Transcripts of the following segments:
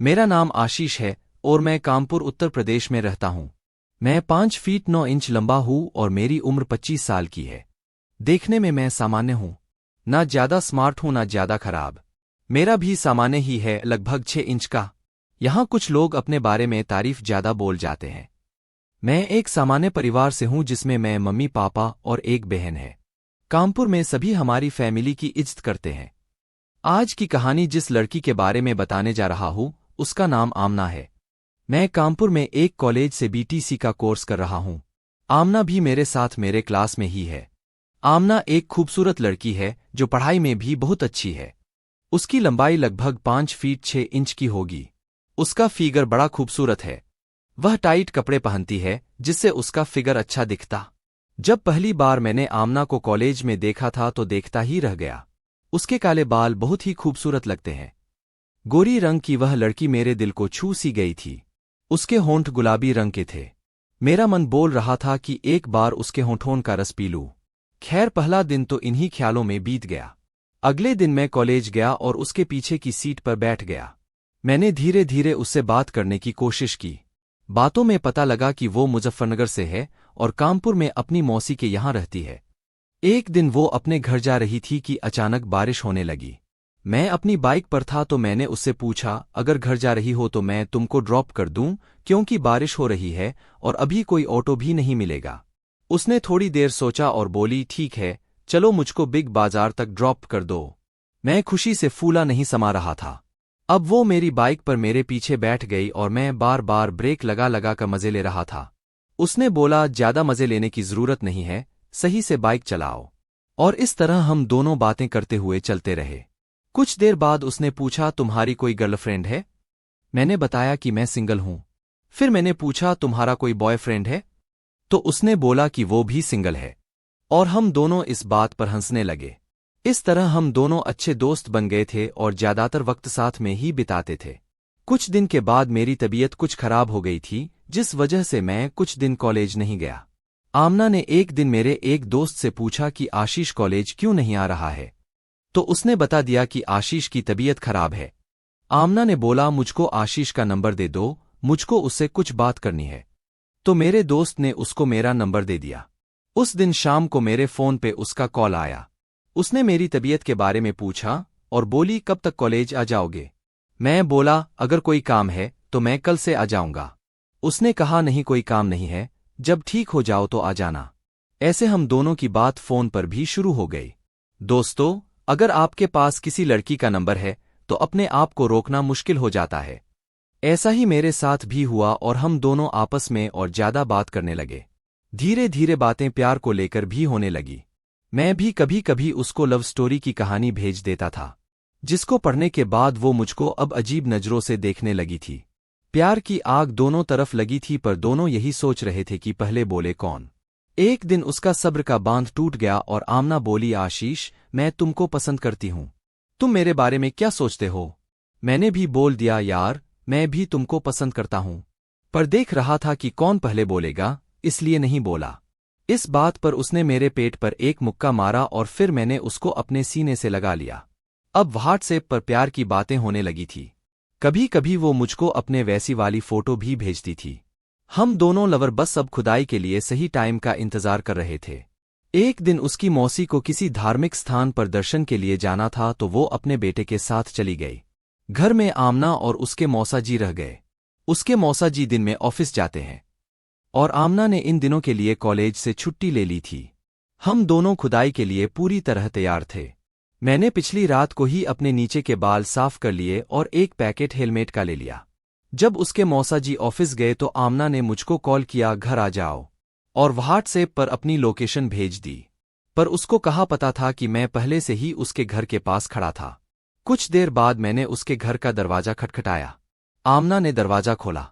मेरा नाम आशीष है और मैं कानपुर उत्तर प्रदेश में रहता हूँ। मैं 5 फीट 9 इंच लंबा हूँ और मेरी उम्र 25 साल की है। देखने में मैं सामान्य हूँ, ना ज्यादा स्मार्ट हूँ ना ज्यादा खराब। मेरा भी सामान्य ही है, लगभग 6 इंच का। यहाँ कुछ लोग अपने बारे में तारीफ ज्यादा बोल जाते हैं। मैं एक सामान्य परिवार से हूँ जिसमें मैं मम्मी पापा और एक बहन है। कानपुर में सभी हमारी फैमिली की इज्जत करते हैं। आज की कहानी जिस लड़की के बारे में बताने जा रहा हूँ उसका नाम आमना है। मैं कानपुर में एक कॉलेज से बीटीसी का कोर्स कर रहा हूँ। आमना भी मेरे साथ मेरे क्लास में ही है। आमना एक खूबसूरत लड़की है जो पढ़ाई में भी बहुत अच्छी है। उसकी लंबाई लगभग 5 फीट 6 इंच की होगी। उसका फिगर बड़ा खूबसूरत है। वह टाइट कपड़े पहनती है जिससे उसका फिगर अच्छा दिखता। जब पहली बार मैंने आमना को कॉलेज में देखा था तो देखता ही रह गया। उसके काले बाल बहुत ही खूबसूरत लगते हैं। गोरी रंग की वह लड़की मेरे दिल को छू सी गई थी। उसके होंठ गुलाबी रंग के थे। मेरा मन बोल रहा था कि एक बार उसके होंठों का रस पी लूं। खैर, पहला दिन तो इन्हीं ख्यालों में बीत गया। अगले दिन मैं कॉलेज गया और उसके पीछे की सीट पर बैठ गया। मैंने धीरे धीरे उससे बात करने की कोशिश की। बातों में पता लगा कि वो मुजफ्फरनगर से है और कानपुर में अपनी मौसी के यहाँ रहती है। एक दिन वो अपने घर जा रही थी कि अचानक बारिश होने लगी। मैं अपनी बाइक पर था तो मैंने उससे पूछा, अगर घर जा रही हो तो मैं तुमको ड्रॉप कर दूं, क्योंकि बारिश हो रही है और अभी कोई ऑटो भी नहीं मिलेगा। उसने थोड़ी देर सोचा और बोली, ठीक है, चलो मुझको बिग बाजार तक ड्रॉप कर दो। मैं खुशी से फूला नहीं समा रहा था। अब वो मेरी बाइक पर मेरे पीछे बैठ गई और मैं बार बार ब्रेक लगा लगा कर मजे ले रहा था। उसने बोला, ज्यादा मजे लेने की जरूरत नहीं है, सही से बाइक चलाओ। और इस तरह हम दोनों बातें करते हुए चलते रहे। कुछ देर बाद उसने पूछा, तुम्हारी कोई गर्लफ्रेंड है? मैंने बताया कि मैं सिंगल हूं। फिर मैंने पूछा, तुम्हारा कोई बॉयफ्रेंड है? तो उसने बोला कि वो भी सिंगल है। और हम दोनों इस बात पर हंसने लगे। इस तरह हम दोनों अच्छे दोस्त बन गए थे और ज्यादातर वक्त साथ में ही बिताते थे। कुछ दिन के बाद मेरी तबीयत कुछ खराब हो गई थी, जिस वजह से मैं कुछ दिन कॉलेज नहीं गया। आमना ने एक दिन मेरे एक दोस्त से पूछा कि आशीष कॉलेज क्यों नहीं आ रहा है। तो उसने बता दिया कि आशीष की तबीयत खराब है। आमना ने बोला, मुझको आशीष का नंबर दे दो, मुझको उससे कुछ बात करनी है। तो मेरे दोस्त ने उसको मेरा नंबर दे दिया। उस दिन शाम को मेरे फोन पे उसका कॉल आया। उसने मेरी तबीयत के बारे में पूछा और बोली, कब तक कॉलेज आ जाओगे? मैं बोला, अगर कोई काम है तो मैं कल से आ जाऊंगा। उसने कहा, नहीं कोई काम नहीं है, जब ठीक हो जाओ तो आ जाना। ऐसे हम दोनों की बात फोन पर भी शुरू हो गई। दोस्तों, अगर आपके पास किसी लड़की का नंबर है तो अपने आप को रोकना मुश्किल हो जाता है। ऐसा ही मेरे साथ भी हुआ और हम दोनों आपस में और ज्यादा बात करने लगे। धीरे धीरे बातें प्यार को लेकर भी होने लगी। मैं भी कभी कभी उसको लव स्टोरी की कहानी भेज देता था, जिसको पढ़ने के बाद वो मुझको अब अजीब नजरों से देखने लगी थी। प्यार की आग दोनों तरफ लगी थी, पर दोनों यही सोच रहे थे कि पहले बोले कौन। एक दिन उसका सब्र का बांध टूट गया और आमना बोली, आशीष, मैं तुमको पसंद करती हूँ। तुम मेरे बारे में क्या सोचते हो? मैंने भी बोल दिया, यार, मैं भी तुमको पसंद करता हूँ, पर देख रहा था कि कौन पहले बोलेगा, इसलिए नहीं बोला। इस बात पर उसने मेरे पेट पर एक मुक्का मारा और फिर मैंने उसको अपने सीने से लगा लिया। अब व्हाट्सएप पर प्यार की बातें होने लगी थी। कभी कभी वो मुझको अपने वैसी वाली फोटो भी भेजती थी। हम दोनों लवर बस अब खुदाई के लिए सही टाइम का इंतजार कर रहे थे। एक दिन उसकी मौसी को किसी धार्मिक स्थान पर दर्शन के लिए जाना था तो वो अपने बेटे के साथ चली गई। घर में आमना और उसके मौसा जी रह गए। उसके मौसा जी दिन में ऑफिस जाते हैं और आमना ने इन दिनों के लिए कॉलेज से छुट्टी ले ली थी। हम दोनों खुदाई के लिए पूरी तरह तैयार थे। मैंने पिछली रात को ही अपने नीचे के बाल साफ कर लिए और एक पैकेट हेलमेट का ले लिया। जब उसके मौसा जी ऑफिस गए तो आमना ने मुझको कॉल किया, घर आ जाओ, और व्हाट्सएप पर अपनी लोकेशन भेज दी। पर उसको कहाँ पता था कि मैं पहले से ही उसके घर के पास खड़ा था। कुछ देर बाद मैंने उसके घर का दरवाजा खटखटाया। आमना ने दरवाजा खोला।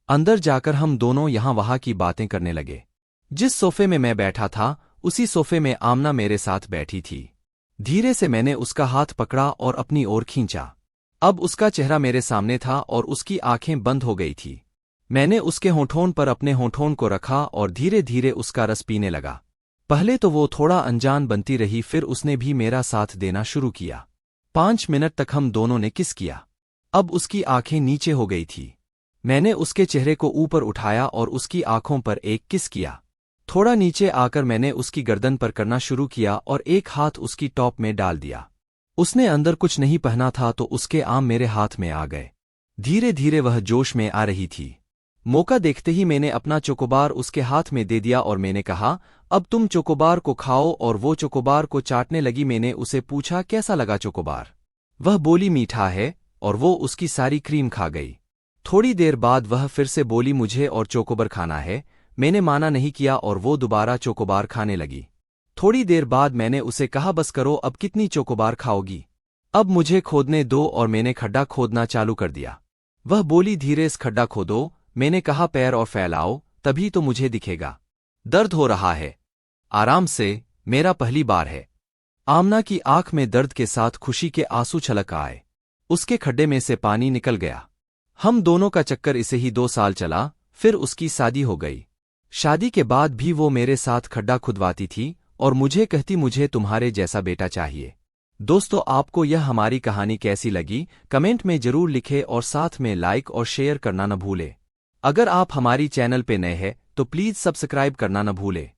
अंदर जाकर हम दोनों यहाँ वहाँ की बातें करने लगे। जिस सोफे में मैं बैठा था उसी सोफे में आमना मेरे साथ बैठी थी। धीरे से मैंने उसका हाथ पकड़ा और अपनी ओर खींचा। अब उसका चेहरा मेरे सामने था और उसकी आंखें बंद हो गई थी। मैंने उसके होंठों पर अपने होंठों को रखा और धीरे धीरे उसका रस पीने लगा। पहले तो वो थोड़ा अनजान बनती रही, फिर उसने भी मेरा साथ देना शुरू किया। 5 मिनट तक हम दोनों ने किस किया। अब उसकी आंखें नीचे हो गई थी। मैंने उसके चेहरे को ऊपर उठाया और उसकी आंखों पर एक किस किया। थोड़ा नीचे आकर मैंने उसकी गर्दन पर करना शुरू किया और एक हाथ उसकी टॉप में डाल दिया। उसने अंदर कुछ नहीं पहना था तो उसके आम मेरे हाथ में आ गए। धीरे धीरे वह जोश में आ रही थी। मौका देखते ही मैंने अपना चोकोबार उसके हाथ में दे दिया और मैंने कहा, अब तुम चोकोबार को खाओ, और वो चोकोबार को चाटने लगी। मैंने उसे पूछा, कैसा लगा चोकोबार? वह बोली, मीठा है, और वो उसकी सारी क्रीम खा गई। थोड़ी देर बाद वह फिर से बोली, मुझे और चोकोबार खाना है। मैंने माना नहीं किया और वो दोबारा चोकोबार खाने लगी। थोड़ी देर बाद मैंने उसे कहा, बस करो, अब कितनी चोकोबार खाओगी? अब मुझे खोदने दो, और मैंने खड्डा खोदना चालू कर दिया। वह बोली, धीरे से खड्डा खोदो। मैंने कहा, पैर और फैलाओ, तभी तो मुझे दिखेगा। दर्द हो रहा है? आराम से, मेरा पहली बार है। आमना की आंख में दर्द के साथ खुशी के आंसू छलक आए। उसके खड्डे में से पानी निकल गया। हम दोनों का चक्कर इसे ही 2 साल चला, फिर उसकी शादी हो गई। शादी के बाद भी वो मेरे साथ खड्डा खुदवाती थी और मुझे कहती, मुझे तुम्हारे जैसा बेटा चाहिए। दोस्तों, आपको यह हमारी कहानी कैसी लगी कमेंट में जरूर लिखें और साथ में लाइक और शेयर करना न भूलें। अगर आप हमारी चैनल पे नए हैं तो प्लीज़ सब्सक्राइब करना न भूलें।